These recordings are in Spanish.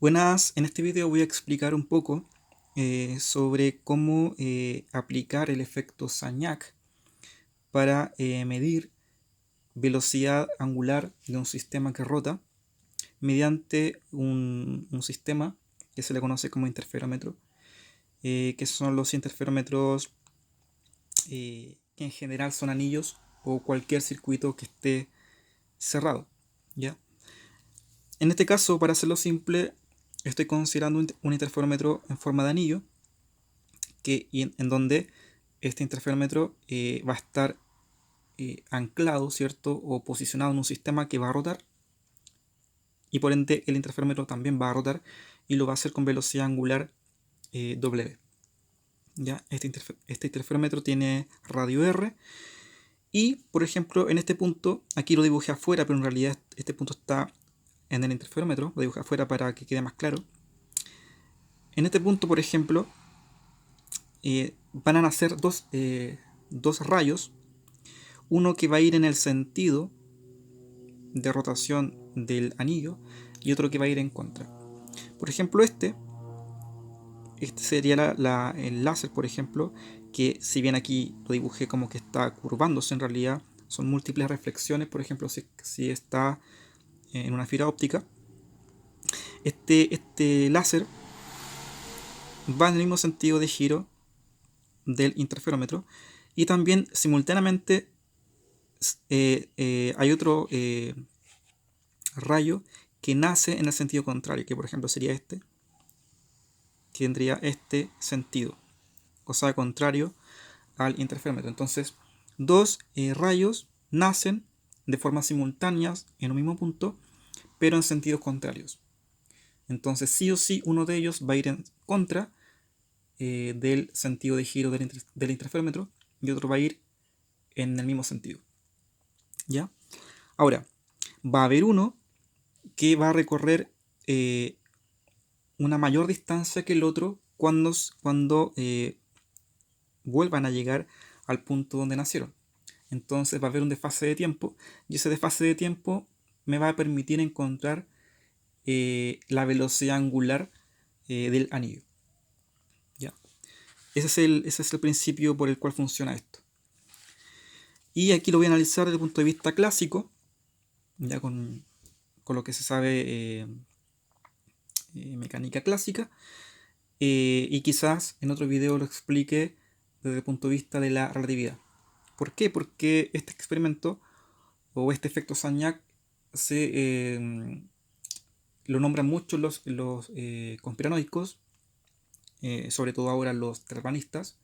Buenas, en este video voy a explicar un poco sobre cómo aplicar el efecto Sagnac para medir velocidad angular de un sistema que rota mediante un sistema que se le conoce como interferómetro, que son los interferómetros que en general son anillos o cualquier circuito que esté cerrado, ¿ya? En este caso, para hacerlo simple, estoy considerando un interferómetro en forma de anillo en donde este interferómetro va a estar anclado, ¿cierto? O posicionado en un sistema que va a rotar, y por ende el interferómetro también va a rotar y lo va a hacer con velocidad angular W. ¿Ya? Este interferómetro tiene radio R y, por ejemplo, en este punto, aquí lo dibujé afuera, pero en realidad este punto está en el interferómetro, lo dibujé afuera para que quede más claro. En este punto, por ejemplo, van a nacer dos rayos, uno que va a ir en el sentido de rotación del anillo y otro que va a ir en contra. Por ejemplo, este sería el láser, por ejemplo, que si bien aquí lo dibujé como que está curvándose, en realidad son múltiples reflexiones. Por ejemplo, si está en una fibra óptica, este láser va en el mismo sentido de giro del interferómetro, y también simultáneamente hay otro rayo que nace en el sentido contrario, que por ejemplo sería este, que tendría este sentido, o sea, contrario al interferómetro. Entonces, dos rayos nacen de forma simultánea en un mismo punto, pero en sentidos contrarios. Entonces, sí o sí, uno de ellos va a ir en contra del sentido de giro del interferómetro, y otro va a ir en el mismo sentido. ¿Ya? Ahora, va a haber uno que va a recorrer una mayor distancia que el otro cuando vuelvan a llegar al punto donde nacieron. Entonces va a haber un desfase de tiempo, y ese desfase de tiempo me va a permitir encontrar la velocidad angular del anillo. ¿Ya? Ese es el principio por el cual funciona esto. Y aquí lo voy a analizar desde el punto de vista clásico, ya con lo que se sabe mecánica clásica, y quizás en otro video lo explique desde el punto de vista de la relatividad. ¿Por qué? Porque este experimento o este efecto Sagnac lo nombran mucho los conspiranoicos, sobre todo ahora los terraplanistas,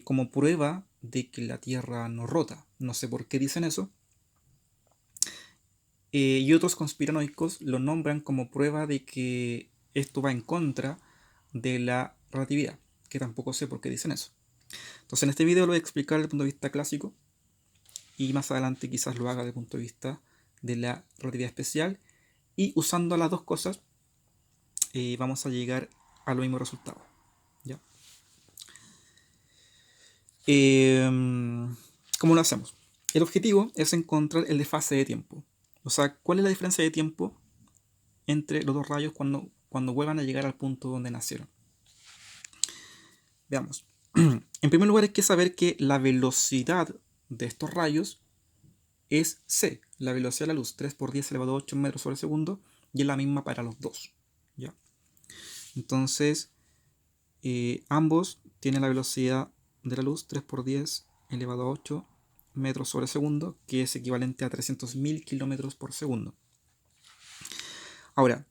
como prueba de que la Tierra no rota. No sé por qué dicen eso. Y otros conspiranoicos lo nombran como prueba de que esto va en contra de la relatividad, que tampoco sé por qué dicen eso. Entonces en este video lo voy a explicar desde el punto de vista clásico, y más adelante quizás lo haga desde el punto de vista de la relatividad especial, y usando las dos cosas vamos a llegar a lo mismo resultado. ¿Ya? ¿Cómo lo hacemos? El objetivo es encontrar el desfase de tiempo. O sea, ¿cuál es la diferencia de tiempo entre los dos rayos cuando vuelvan a llegar al punto donde nacieron? Veamos. En primer lugar hay que saber que la velocidad de estos rayos es c, la velocidad de la luz, 3 por 10 elevado a 8 metros sobre segundo, y es la misma para los dos. ¿Ya? Entonces, ambos tienen la velocidad de la luz 3 por 10 elevado a 8 metros sobre segundo, que es equivalente a 300.000 kilómetros por segundo. Ahora,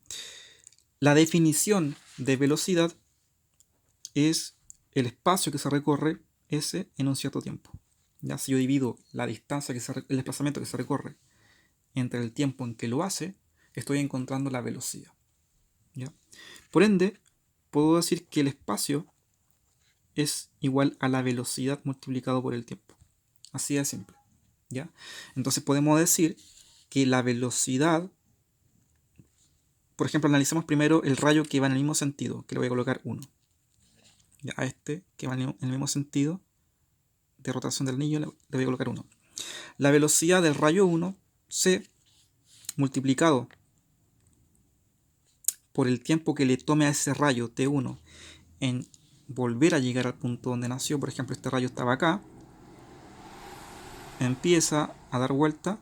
la definición de velocidad es el espacio que se recorre S en un cierto tiempo. ¿Ya? Si yo divido la distancia, el desplazamiento que se recorre entre el tiempo en que lo hace, estoy encontrando la velocidad. ¿Ya? Por ende, puedo decir que el espacio es igual a la velocidad multiplicado por el tiempo. Así de simple. ¿Ya? Entonces podemos decir que la velocidad, por ejemplo, analicemos primero el rayo que va en el mismo sentido, que le voy a colocar 1. ¿Ya? A este que va en el mismo sentido de rotación del anillo le voy a colocar 1. La velocidad del rayo 1, c, multiplicado por el tiempo que le tome a ese rayo T1 en volver a llegar al punto donde nació. Por ejemplo, este rayo estaba acá, empieza a dar vuelta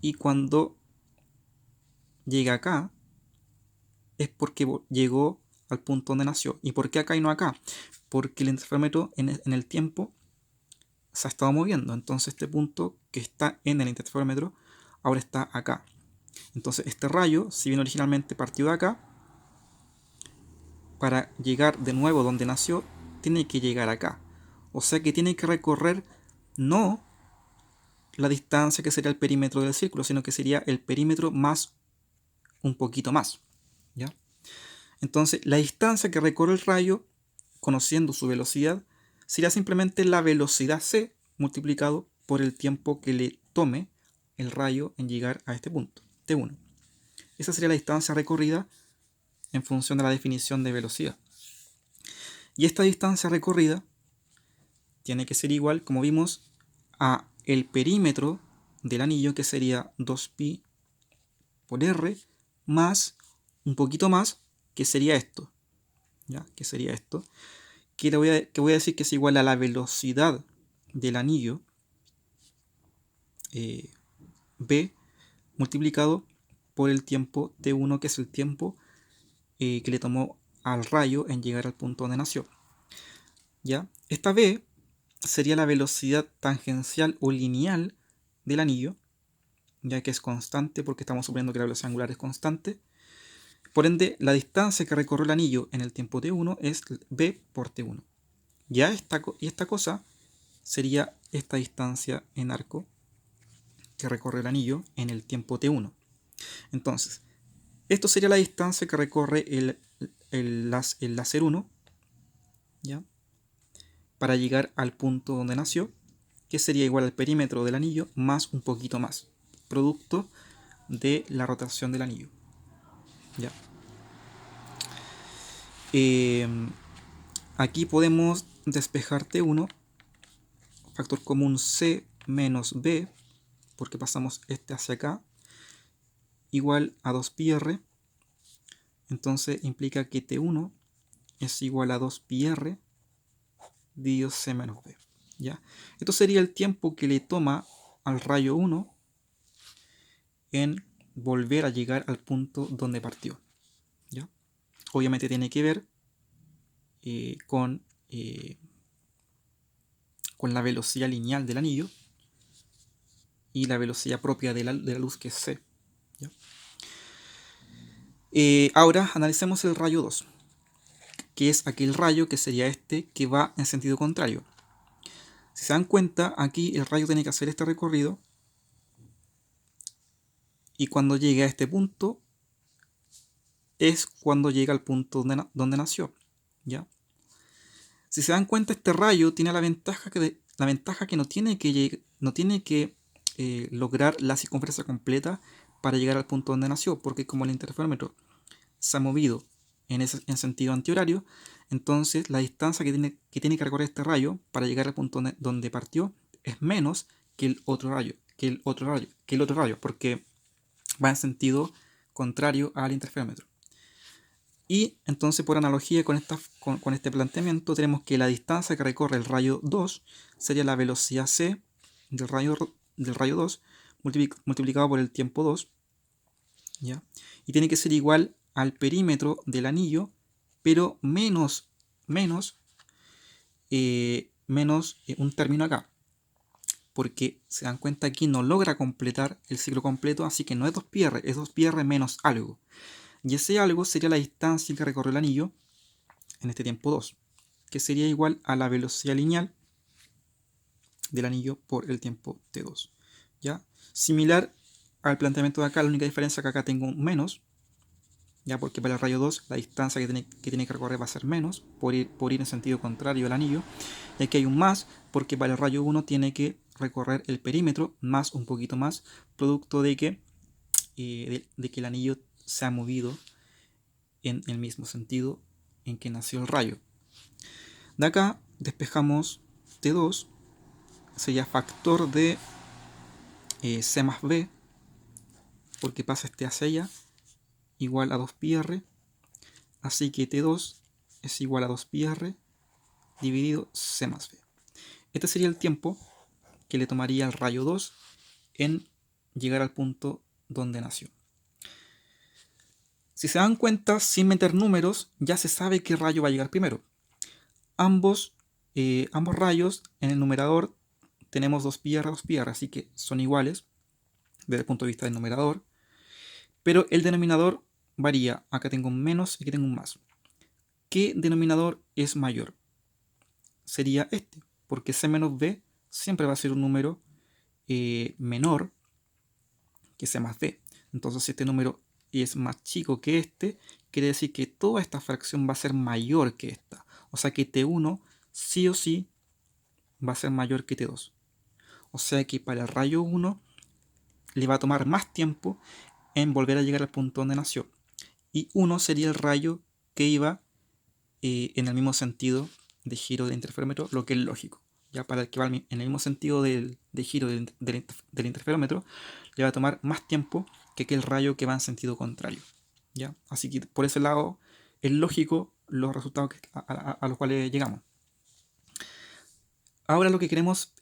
y cuando llega acá es porque llegó al punto donde nació. ¿Y por qué acá y no acá? Porque el interferómetro en el tiempo se ha estado moviendo. Entonces este punto que está en el interferómetro ahora está acá. Entonces este rayo, si bien originalmente partió de acá, para llegar de nuevo donde nació, tiene que llegar acá. O sea que tiene que recorrer no la distancia que sería el perímetro del círculo, sino que sería el perímetro más un poquito más. ¿Ya? Entonces la distancia que recorre el rayo, conociendo su velocidad, sería simplemente la velocidad c multiplicado por el tiempo que le tome el rayo en llegar a este punto, t1. Esa sería la distancia recorrida en función de la definición de velocidad. Y esta distancia recorrida tiene que ser igual, como vimos, a el perímetro del anillo, que sería 2pi por r, más un poquito más, que sería esto. ¿Ya? Que sería esto. Que voy a decir que es igual a la velocidad del anillo b multiplicado por el tiempo t1, que es el tiempo que le tomó al rayo en llegar al punto donde nació. ¿Ya? Esta b sería la velocidad tangencial o lineal del anillo, ya que es constante porque estamos suponiendo que la velocidad angular es constante. Por ende, la distancia que recorre el anillo en el tiempo t1 es b por t1. Ya esta cosa sería esta distancia en arco que recorre el anillo en el tiempo t1. Entonces, esto sería la distancia que recorre el láser 1, ¿ya? Para llegar al punto donde nació, que sería igual al perímetro del anillo más un poquito más, producto de la rotación del anillo. ¿Ya? Aquí podemos despejar T1, factor común C menos B, porque pasamos este hacia acá, igual a 2πr. Entonces implica que T1 es igual a 2πr dividido C menos B. ¿Ya? Esto sería el tiempo que le toma al rayo 1 en volver a llegar al punto donde partió. ¿Ya? Obviamente tiene que ver con la velocidad lineal del anillo y la velocidad propia de la luz, que es c. ¿Ya? Ahora analicemos el rayo 2, que es aquel rayo que sería este que va en sentido contrario. Si se dan cuenta, aquí el rayo tiene que hacer este recorrido y cuando llegue a este punto es cuando llega al punto donde nació. ¿Ya? Si se dan cuenta, este rayo tiene la ventaja que no tiene que lograr la circunferencia completa para llegar al punto donde nació, porque como el interferómetro se ha movido en sentido antihorario, entonces la distancia que tiene que recorrer este rayo para llegar al punto donde partió es menos que el otro rayo, porque va en sentido contrario al interferómetro. Y entonces, por analogía con este planteamiento, tenemos que la distancia que recorre el rayo 2 sería la velocidad c del rayo 2 multiplicado por el tiempo 2, ¿ya? Y tiene que ser igual al perímetro del anillo, pero menos un término acá, porque se dan cuenta aquí no logra completar el ciclo completo, así que no es 2πr, es 2πr menos algo. Y ese algo sería la distancia que recorre el anillo en este tiempo 2, que sería igual a la velocidad lineal del anillo por el tiempo t2. ¿Ya? Similar al planteamiento de acá, la única diferencia es que acá tengo un menos, ya, porque para el rayo 2 la distancia que tiene que recorrer va a ser menos por ir en sentido contrario al anillo. Y aquí hay un más, porque para el rayo 1 tiene que recorrer el perímetro más un poquito más, producto de que el anillo se ha movido en el mismo sentido en que nació el rayo. De acá despejamos T2, sería factor de C más B, porque pasa este hacia allá, igual a 2πr, así que T2 es igual a 2πr dividido C más B. Este sería el tiempo que le tomaría al rayo 2 en llegar al punto donde nació. Si se dan cuenta, sin meter números, ya se sabe qué rayo va a llegar primero. Ambos rayos en el numerador tenemos 2πr, 2πr, así que son iguales desde el punto de vista del numerador, pero el denominador varía. Acá tengo un menos y aquí tengo un más. ¿Qué denominador es mayor? Sería este, porque C menos B siempre va a ser un número menor que C más B. Entonces, si este número es más chico que este, quiere decir que toda esta fracción va a ser mayor que esta. O sea que T1 sí o sí va a ser mayor que T2. O sea que para el rayo 1 le va a tomar más tiempo en volver a llegar al punto donde nació. Y 1 sería el rayo que iba en el mismo sentido de giro del interferómetro, lo que es lógico. Ya para el que va en el mismo sentido de giro del interferómetro, le va a tomar más tiempo que aquel rayo que va en sentido contrario. ¿Ya? Así que por ese lado es lógico los resultados a los cuales llegamos. Ahora lo que queremos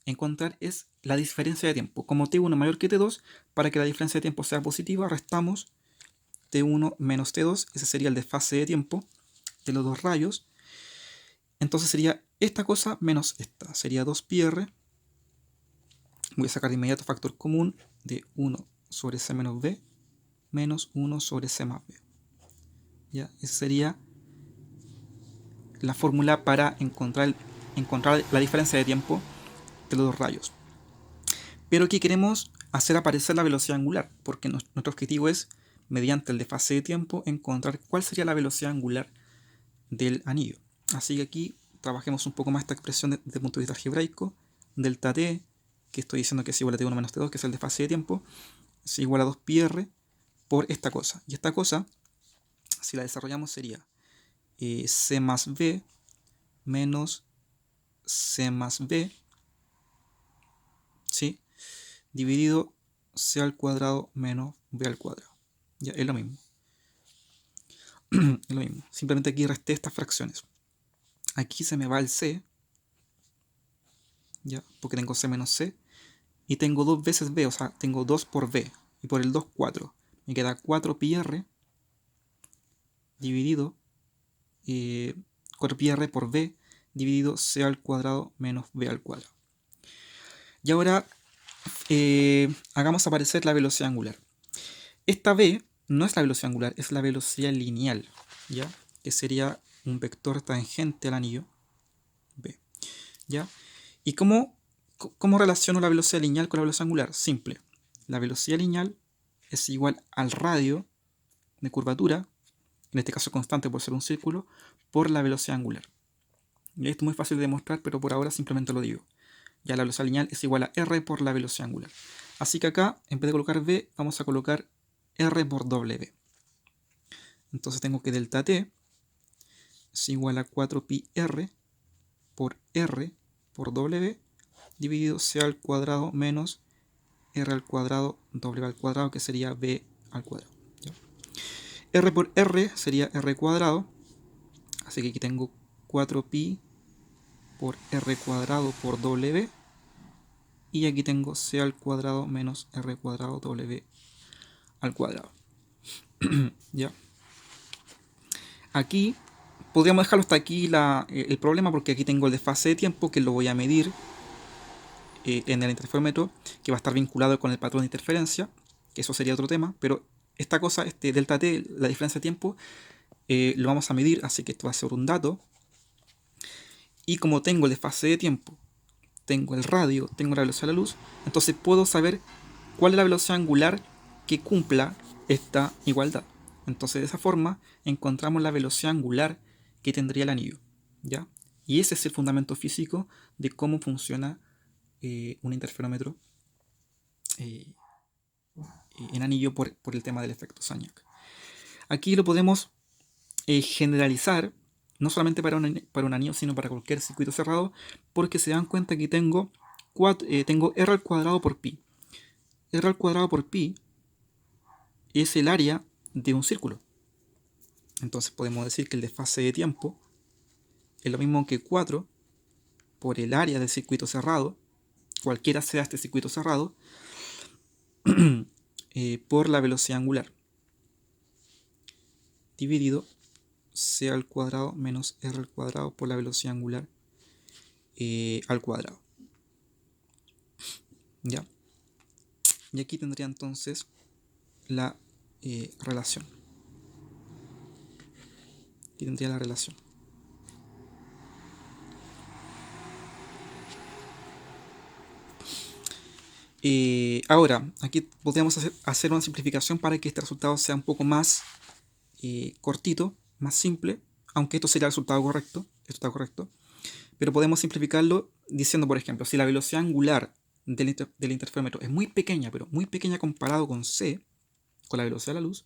encontrar es la diferencia de tiempo. Como T1 es mayor que T2, para que la diferencia de tiempo sea positiva, restamos T1 menos T2, ese sería el desfase de tiempo de los dos rayos. Entonces sería esta cosa menos esta, sería 2πr. Voy a sacar de inmediato factor común de 1 sobre C menos B menos 1 sobre C más B. ¿Ya? Esa sería la fórmula para encontrar la diferencia de tiempo de los dos rayos. Pero aquí queremos hacer aparecer la velocidad angular, porque nuestro objetivo es, mediante el desfase de tiempo, encontrar cuál sería la velocidad angular del anillo. Así que aquí trabajemos un poco más esta expresión desde el punto de vista algebraico. Delta T, que estoy diciendo que es igual a T1 menos T2, que es el desfase de tiempo, es igual a 2πr por esta cosa. Y esta cosa, si la desarrollamos, sería C más B menos C más B, ¿sí? Dividido C al cuadrado menos B al cuadrado. Ya, es lo mismo. Es lo mismo. Simplemente aquí resté estas fracciones. Aquí se me va el C, ya, porque tengo C menos C. Y tengo 2 veces B, o sea, tengo 2 por B. Y por el 2, 4. Me queda 4πr dividido 4πr por B dividido C al cuadrado menos B al cuadrado. Y ahora hagamos aparecer la velocidad angular. Esta B no es la velocidad angular, es la velocidad lineal, ¿ya? Que sería un vector tangente al anillo B, ¿ya? ¿Y cómo relaciono la velocidad lineal con la velocidad angular? Simple. La velocidad lineal es igual al radio de curvatura, en este caso constante por ser un círculo, por la velocidad angular. Y esto es muy fácil de demostrar, pero por ahora simplemente lo digo. Ya la velocidad lineal es igual a R por la velocidad angular. Así que acá, en vez de colocar V, vamos a colocar R por W. Entonces tengo que delta T es igual a 4πr por R por W dividido C al cuadrado menos R al cuadrado W al cuadrado, que sería B al cuadrado. ¿Ya? R por R sería R cuadrado, así que aquí tengo 4pi por R cuadrado por W, y aquí tengo C al cuadrado menos R cuadrado W al cuadrado. ¿Ya? Aquí podríamos dejarlo hasta aquí el problema, porque aquí tengo el desfase de tiempo que lo voy a medir en el interferómetro, que va a estar vinculado con el patrón de interferencia, que eso sería otro tema, pero esta cosa, este delta T, la diferencia de tiempo, lo vamos a medir, así que esto va a ser un dato. Y como tengo el desfase de tiempo, tengo el radio, tengo la velocidad de la luz, entonces puedo saber cuál es la velocidad angular que cumpla esta igualdad. Entonces de esa forma encontramos la velocidad angular que tendría el anillo, ¿ya? Y ese es el fundamento físico de cómo funciona un interferómetro en anillo por el tema del efecto Sagnac. Aquí lo podemos generalizar, no solamente para un anillo, sino para cualquier circuito cerrado, porque se dan cuenta que tengo R al cuadrado por pi. R al cuadrado por pi es el área de un círculo. Entonces podemos decir que el desfase de tiempo es lo mismo que 4 por el área del circuito cerrado, cualquiera sea este circuito cerrado, por la velocidad angular, dividido c al cuadrado menos r al cuadrado por la velocidad angular al cuadrado. ¿Ya? Y aquí tendría entonces la relación. Aquí tendría la relación. Ahora, aquí podríamos hacer una simplificación para que este resultado sea un poco más cortito, más simple, aunque esto sería el resultado correcto, esto está correcto, pero podemos simplificarlo diciendo, por ejemplo, si la velocidad angular del interferómetro es muy pequeña, pero muy pequeña comparado con c, con la velocidad de la luz,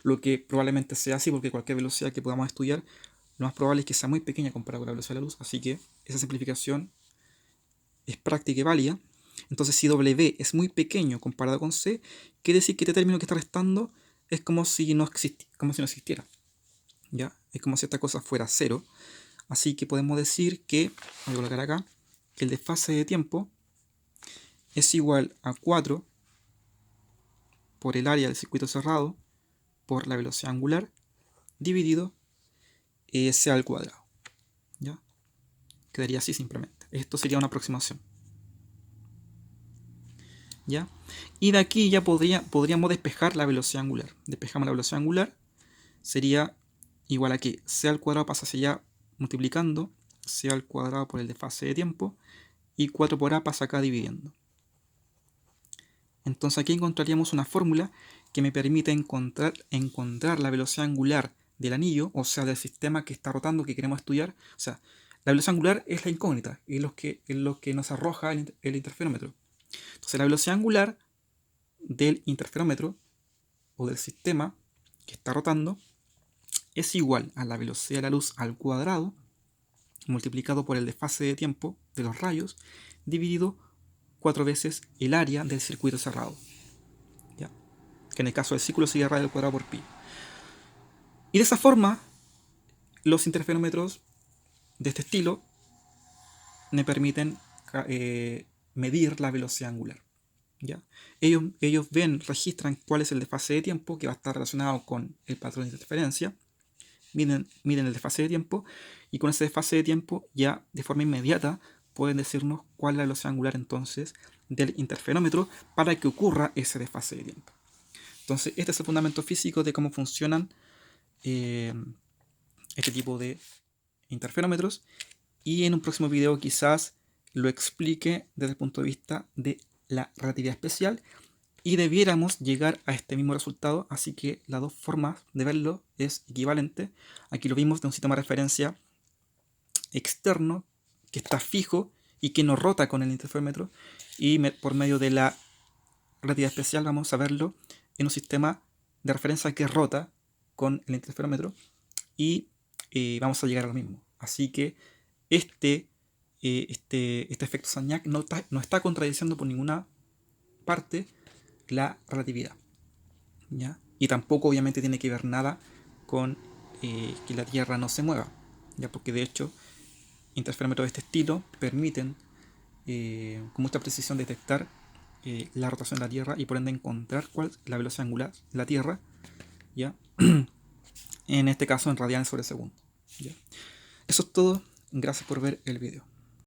lo que probablemente sea así, porque cualquier velocidad que podamos estudiar, lo más probable es que sea muy pequeña comparado con la velocidad de la luz, así que esa simplificación es práctica y válida. Entonces, si W es muy pequeño comparado con C, quiere decir que este término que está restando es como si no existiera. ¿Ya? Es como si esta cosa fuera cero. Así que podemos decir que, voy a colocar acá, que el desfase de tiempo es igual a 4 por el área del circuito cerrado por la velocidad angular dividido C al cuadrado. ¿Ya? Quedaría así simplemente. Esto sería una aproximación. ¿Ya? Y de aquí ya podríamos despejar la velocidad angular. Despejamos la velocidad angular, sería igual a que c al cuadrado pasa hacia allá multiplicando, c al cuadrado por el desfase de tiempo, y 4 por a pasa acá dividiendo. Entonces aquí encontraríamos una fórmula que me permite encontrar la velocidad angular del anillo, o sea, del sistema que está rotando, que queremos estudiar. O sea, la velocidad angular es la incógnita, es lo que nos arroja el interferómetro. Entonces la velocidad angular del interferómetro o del sistema que está rotando es igual a la velocidad de la luz al cuadrado multiplicado por el desfase de tiempo de los rayos dividido 4 veces el área del circuito cerrado. ¿Ya? Que en el caso del círculo sería radio al cuadrado por pi. Y de esa forma, los interferómetros de este estilo me permiten medir la velocidad angular. ¿Ya? Ellos registran cuál es el desfase de tiempo que va a estar relacionado con el patrón de interferencia, miden el desfase de tiempo, y con ese desfase de tiempo ya de forma inmediata pueden decirnos cuál es la velocidad angular entonces del interferómetro para que ocurra ese desfase de tiempo. Entonces este es el fundamento físico de cómo funcionan este tipo de interferómetros, y en un próximo video quizás lo explique desde el punto de vista de la relatividad especial, y debiéramos llegar a este mismo resultado, así que las dos formas de verlo es equivalente. Aquí lo vimos de un sistema de referencia externo que está fijo y que no rota con el interferómetro, y por medio de la relatividad especial vamos a verlo en un sistema de referencia que rota con el interferómetro, y vamos a llegar a lo mismo. Así que este efecto Sagnac no está contradiciendo por ninguna parte la relatividad, ¿ya? Y tampoco obviamente tiene que ver nada con que la Tierra no se mueva, ¿ya? Porque de hecho interferómetros de este estilo permiten con mucha precisión detectar la rotación de la Tierra y por ende encontrar cuál es la velocidad angular de la Tierra, ¿ya? En este caso en radianes sobre segundo, ¿ya? Eso es todo, gracias por ver el video.